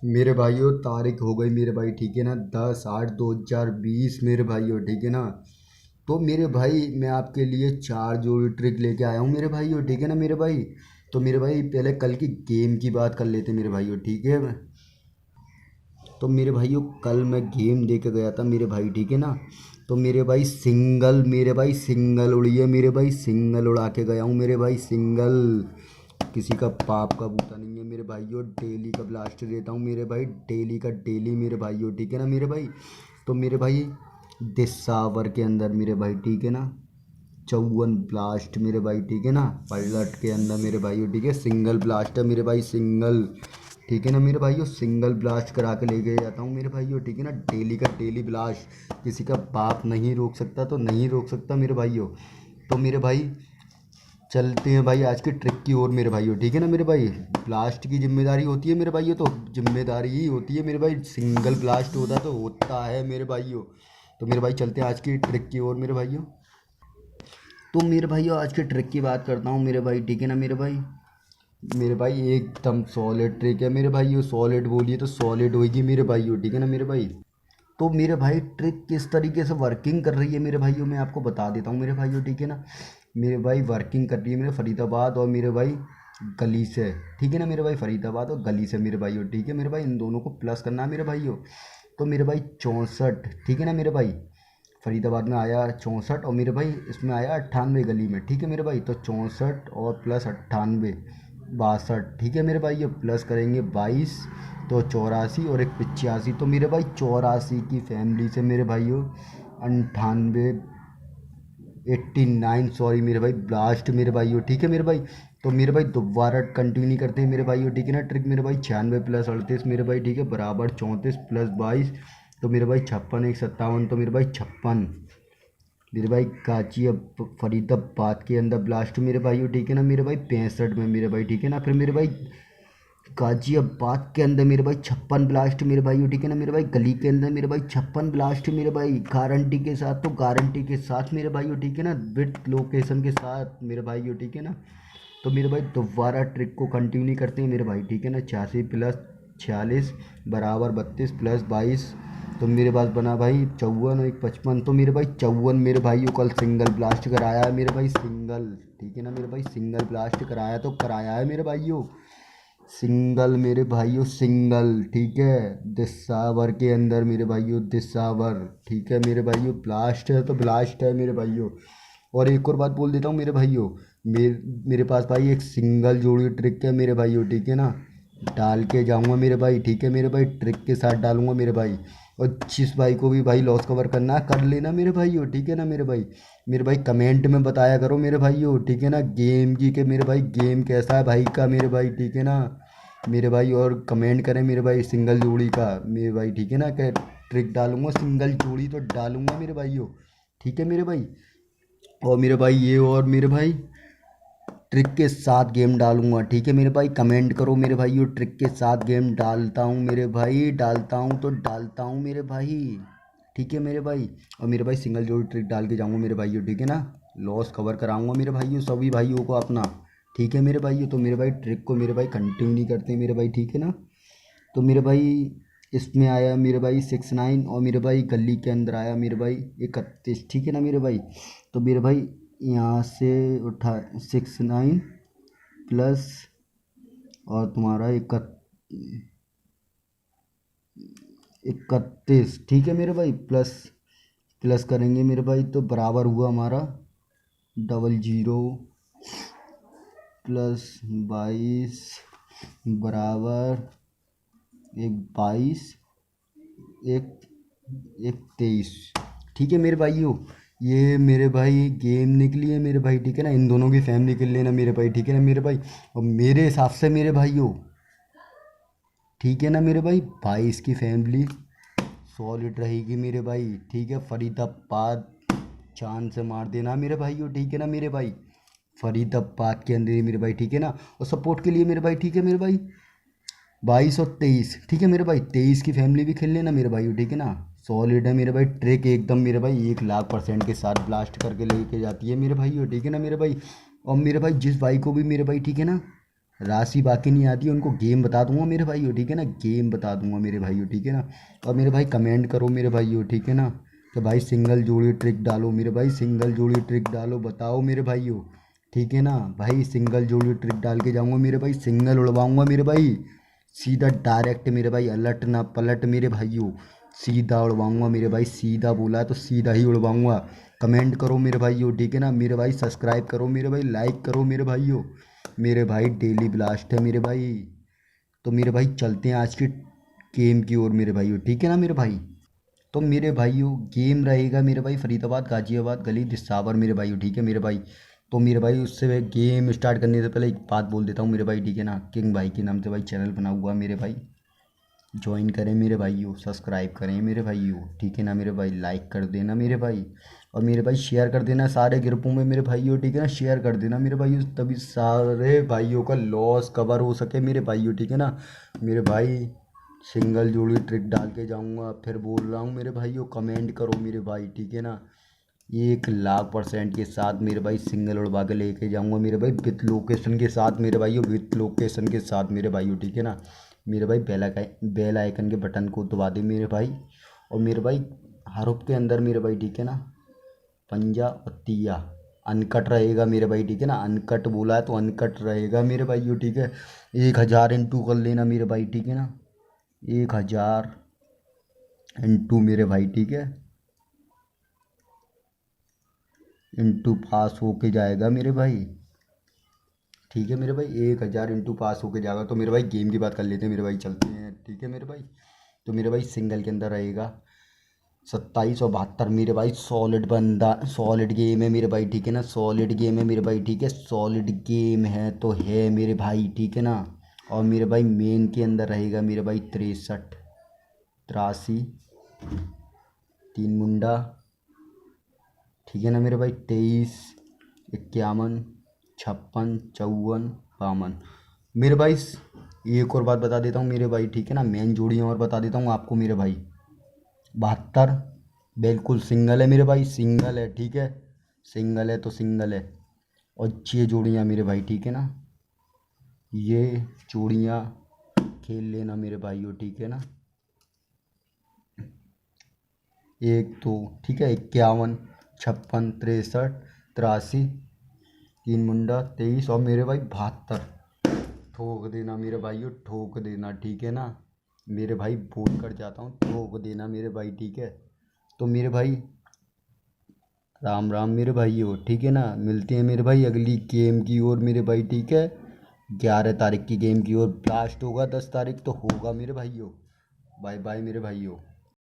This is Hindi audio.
मेरे भाइयों तारीख हो गई मेरे भाई, ठीक है ना, 10/8/2020 मेरे भाइयों, ठीक है ना। तो मेरे भाई मैं आपके लिए चार जोड़ी ट्रिक लेके आया हूँ मेरे भाइयों, ठीक है ना मेरे भाई। तो मेरे भाई पहले कल की गेम की बात कर लेते मेरे भाइयों, ठीक है। तो मेरे भाइयों कल मैं गेम दे के गया था मेरे भाई, ठीक है ना। तो मेरे भाई सिंगल उड़ी है मेरे भाई, सिंगल उड़ा के गया हूँ मेरे भाई, सिंगल। किसी का पाप का बूता नहीं है मेरे भाइयों, डेली का ब्लास्ट देता हूँ मेरे भाई, डेली का डेली मेरे भाइयों, ठीक है ना मेरे भाई। तो मेरे भाई दिसावर के अंदर मेरे भाई, ठीक है ना, 54 ब्लास्ट मेरे भाई, ठीक है ना। पलट के अंदर मेरे भाइयों, ठीक है, सिंगल ब्लास्ट है मेरे भाई, सिंगल, ठीक है ना मेरे भाइयों। सिंगल ब्लास्ट करा के लेके जाता हूँ मेरे भाइयों, ठीक है ना, डेली का डेली ब्लास्ट। किसी का बाप नहीं रोक सकता तो नहीं रोक सकता मेरे भाइयों। तो मेरे भाई चलते हैं भाई आज की ट्रिक की ओर मेरे भाइयों, ठीक है ना मेरे भाई। ब्लास्ट की जिम्मेदारी होती है मेरे भाइयों, तो जिम्मेदारी ही होती है मेरे भाई, सिंगल ब्लास्ट होता तो होता है मेरे भाइयों। तो मेरे भाई चलते हैं आज की ट्रिक की ओर मेरे भाइयों। तो मेरे भाइयों आज की ट्रिक की बात करता हूँ मेरे भाई, ठीक है ना मेरे भाई। मेरे भाई एकदम सॉलिड ट्रिक है मेरे भाइयों, सॉलिड बोलिए तो सॉलिड होगी मेरे भाइयों, ठीक है ना मेरे भाई। तो मेरे भाई ट्रिक किस तरीके से वर्किंग कर रही है मेरे भाइयों, मैं आपको बता देता हूँ मेरे भाइयों, ठीक है ना। मेरे भाई वर्किंग कर रही है मेरे फरीदाबाद और मेरे भाई गली से, ठीक है ना मेरे भाई, फरीदाबाद और गली से मेरे भाइयों, ठीक है मेरे भाई, इन दोनों को प्लस करना है मेरे भाइयों। तो मेरे भाई 64, ठीक है ना मेरे भाई, फरीदाबाद में आया 64 और मेरे भाई इसमें आया 98 गली में, ठीक है मेरे भाई। तो 64 और प्लस 98 62, ठीक है मेरे भाई, ये प्लस करेंगे 22, तो 84 और एक 85। तो मेरे भाई 84 की फैमिली से मेरे भाइयों 98, 89 सॉरी मेरे भाई ब्लास्ट मेरे भाइयों, ठीक है मेरे भाई। तो मेरे भाई दोबारा कंटिन्यू करते हैं मेरे भाइयों, ठीक है ना ट्रिक मेरे भाई। 96 प्लस 38 मेरे भाई, ठीक है, बराबर 34 प्लस 22, तो मेरे भाई 56 एक 57, तो मेरे भाई 56 मेरे भाई काची अब फरीदाबाद के अंदर ब्लास्ट मेरे भाइयों, ठीक है ना मेरे भाई, 65 में मेरे भाई, ठीक है ना। फिर मेरे भाई गाजियाबाद के अंदर मेरे भाई 56 ब्लास्ट मेरे भाई, ठीक है ना मेरे भाई, गली के अंदर मेरे भाई 56 ब्लास्ट मेरे भाई, गारंटी के साथ, तो गारंटी के साथ मेरे भाई, ठीक है ना, विथ लोकेशन के साथ मेरे भाई, ठीक है ना। तो मेरे भाई दोबारा ट्रिक को कंटिन्यू करते हैं मेरे भाई, ठीक है ना। 86 प्लस 46 बराबर 32 प्लस 22, तो मेरे पास बना भाई 54 और एक 55। तो मेरे भाई 54 मेरे भाई कल सिंगल ब्लास्ट कराया है मेरे भाई, सिंगल, ठीक है ना मेरे भाई, सिंगल ब्लास्ट कराया तो कराया है मेरे भाइयों, सिंगल मेरे भाइयों, सिंगल, ठीक है। दिसावर के अंदर मेरे भाइयों, दिसावर, ठीक है मेरे भाइयों, ब्लास्ट है तो ब्लास्ट है मेरे भाइयों। और एक और बात बोल देता हूँ मेरे भाइयों, मेरे पास भाई एक सिंगल जोड़ी ट्रिक है मेरे भाइयों, ठीक है ना, डाल के जाऊँगा मेरे भाई, ठीक है मेरे भाई, ट्रिक के साथ डालूंगा मेरे भाई। और जिस भाई को भी भाई लॉस कवर करना है कर लेना मेरे भाइयों, ठीक है ना मेरे भाई। मेरे भाई कमेंट में बताया करो मेरे भाइयों, ठीक है ना, गेम की के मेरे भाई गेम कैसा है भाई का मेरे भाई, ठीक है ना मेरे भाई। और कमेंट करें मेरे भाई सिंगल जोड़ी का मेरे भाई, ठीक है ना, क्या ट्रिक डालूंगा सिंगल जोड़ी तो डालूंगा मेरे भाइयों, ठीक है मेरे भाई। और मेरे भाई ये और मेरे भाई ट्रिक के साथ गेम डालूंगा, ठीक है मेरे भाई, कमेंट करो मेरे भाई, ट्रिक के साथ गेम डालता हूँ मेरे भाई, डालता हूँ तो डालता हूँ मेरे भाई, ठीक है मेरे भाई। और मेरे भाई सिंगल जोड़ी ट्रिक डाल के जाऊँगा मेरे भाइयों, ठीक है ना, लॉस कवर कराऊंगा मेरे भाइयों सभी भाइयों को अपना, ठीक है मेरे भाइयों। तो मेरे भाई ट्रिक को मेरे भाई कंटिन्यू नहीं करते मेरे भाई, ठीक है ना। तो मेरे भाई इसमें आया मेरे भाई 69 और मेरे भाई गली के अंदर आया मेरे भाई 31, ठीक है ना मेरे भाई। तो मेरे भाई यहाँ से उठा 69 प्लस और तुम्हारा 31, ठीक है मेरे भाई, प्लस प्लस करेंगे मेरे भाई, तो बराबर हुआ हमारा 00 प्लस 22 बराबर एक 22 एक एक 23, ठीक है मेरे भाइयों। ये मेरे भाई गेम निकली है मेरे भाई, ठीक है ना, इन दोनों की फैमिली कर लेना मेरे भाई, ठीक है ना मेरे भाई। और मेरे हिसाब से मेरे भाइयों, ठीक है ना मेरे भाई, 22 की फैमिली सॉलिड रहेगी मेरे भाई, ठीक है। फरीदाबाद चांद से मार देना मेरे भाइयों, ठीक है ना मेरे भाई, फरीदाबाद के अंदर ही मेरे भाई, ठीक है ना। और सपोर्ट के लिए मेरे भाई, ठीक है मेरे भाई, 22 और 23, ठीक है मेरे भाई, 23 की फैमिली भी खेल लेना मेरे भाई, ठीक है ना। सॉलिड है मेरे भाई, ट्रिक एकदम मेरे भाई 1,00,000% के साथ ब्लास्ट करके लेके जाती है मेरे भाई, ठीक है ना मेरे भाई। और मेरे भाई जिस भाई को भी मेरे भाई, ठीक है ना, राशि बाकी नहीं आती है उनको गेम बता दूंगा मेरे भाइयों, ठीक है ना, गेम बता दूंगा मेरे भाइयों, ठीक है ना। और मेरे भाई कमेंट करो मेरे भाइयों, ठीक है ना, कि भाई सिंगल जोड़ी ट्रिक डालो मेरे भाई, सिंगल जोड़ी ट्रिक डालो, बताओ मेरे भाइयों, ठीक है ना। भाई सिंगल जोड़ी ट्रिक डाल के जाऊंगा मेरे भाई, सिंगल उड़वाऊंगा मेरे भाई, सीधा डायरेक्ट मेरे भाई, अलट ना पलट मेरे भाइयों, सीधा उड़वाऊंगा मेरे भाई, सीधा बोला है तो सीधा ही उड़वाऊंगा। कमेंट करो मेरे भाइयों, ठीक है ना मेरे भाई, सब्सक्राइब करो मेरे भाई, लाइक करो मेरे भाइयों। मेरे भाई डेली ब्लास्ट है मेरे भाई। तो मेरे भाई चलते हैं आज के गेम की ओर मेरे भाइयों, ठीक है ना मेरे भाई। तो मेरे भाइयों गेम रहेगा मेरे भाई फरीदाबाद गाजियाबाद गली दिसावर मेरे भाइयों, ठीक है मेरे भाई। तो मेरे भाई उससे गेम स्टार्ट करने से पहले एक बात बोल देता हूँ मेरे भाई, ठीक है ना, किंग भाई के नाम से भाई चैनल बना हुआ है मेरे भाई, ज्वाइन करें मेरे भाइयों, सब्सक्राइब करें मेरे भाइयों, ठीक है ना मेरे भाई, लाइक कर देना मेरे भाई, और मेरे भाई शेयर कर देना सारे ग्रुपों में मेरे भाइयों, ठीक है ना, शेयर कर देना मेरे भाइयों, तभी सारे भाइयों का लॉस कवर हो सके मेरे भाइयों, ठीक है ना मेरे भाई। सिंगल जोड़ी ट्रिक डाल के जाऊंगा, फिर बोल रहा हूँ मेरे भाइयों, कमेंट करो मेरे भाई, ठीक है ना। 1,00,000% के साथ मेरे भाई सिंगल उड़वा के लेके जाऊंगा मेरे भाई, विथ लोकेशन के साथ मेरे भाइयों, विथ लोकेशन के साथ मेरे भाइयों, ठीक है ना मेरे भाई। बेल आइकन के बटन को दबा दे मेरे भाई, और मेरे भाई हरूफ के अंदर मेरे भाई, ठीक है ना, पंजा और तिया अनकट रहेगा मेरे भाई, ठीक है ना, अनकट बोला है तो अनकट रहेगा मेरे भाइयों, ठीक है। 1,000 इंटू कर लेना मेरे भाई, ठीक है ना, 1,000 इंटू मेरे भाई, ठीक है, इंटू पास होके जाएगा मेरे भाई, ठीक है मेरे भाई, 1,000 इंटू पास होके जाएगा। तो मेरे भाई गेम की बात कर लेते हैं मेरे भाई, चलते हैं, ठीक है मेरे भाई। तो मेरे भाई सिंगल के अंदर रहेगा 2772 मेरे भाई, सॉलिड बंदा, सॉलिड गेम है मेरे भाई, ठीक है ना, सॉलिड गेम है मेरे भाई, ठीक है, सॉलिड गेम है तो है मेरे भाई, ठीक है ना। और मेरे भाई मेन के अंदर रहेगा मेरे भाई 63, 83, 3 मुंडा, ठीक है ना मेरे भाई, 23, 51, 56, 54, 52 मेरे भाई। एक और बात बता देता हूँ मेरे भाई, ठीक है ना, मेन जोड़ियाँ और बता देता हूँ आपको मेरे भाई। 72 बिल्कुल सिंगल है मेरे भाई, सिंगल है, ठीक है, सिंगल है तो सिंगल है। और ये जोड़ियाँ मेरे भाई, ठीक है ना, ये जोड़ियाँ खेल लेना मेरे भाइयों, ठीक है ना, एक दो, ठीक है, 51, 56, 63, 83, 3 मुंडा, 23, और मेरे भाई 72 ठोक देना मेरे भाइयों, ठोक देना, ठीक है ना मेरे भाई, बोल कर जाता हूँ, ठोक देना मेरे भाई, ठीक है। तो मेरे भाई राम राम मेरे भाइयों, ठीक है ना, मिलते हैं मेरे भाई अगली गेम की ओर मेरे भाई, ठीक है। 11 तारीख की गेम की ओर ब्लास्ट होगा, 10 तारीख तो होगा मेरे भाइयों। बाय बाय मेरे भाइयों।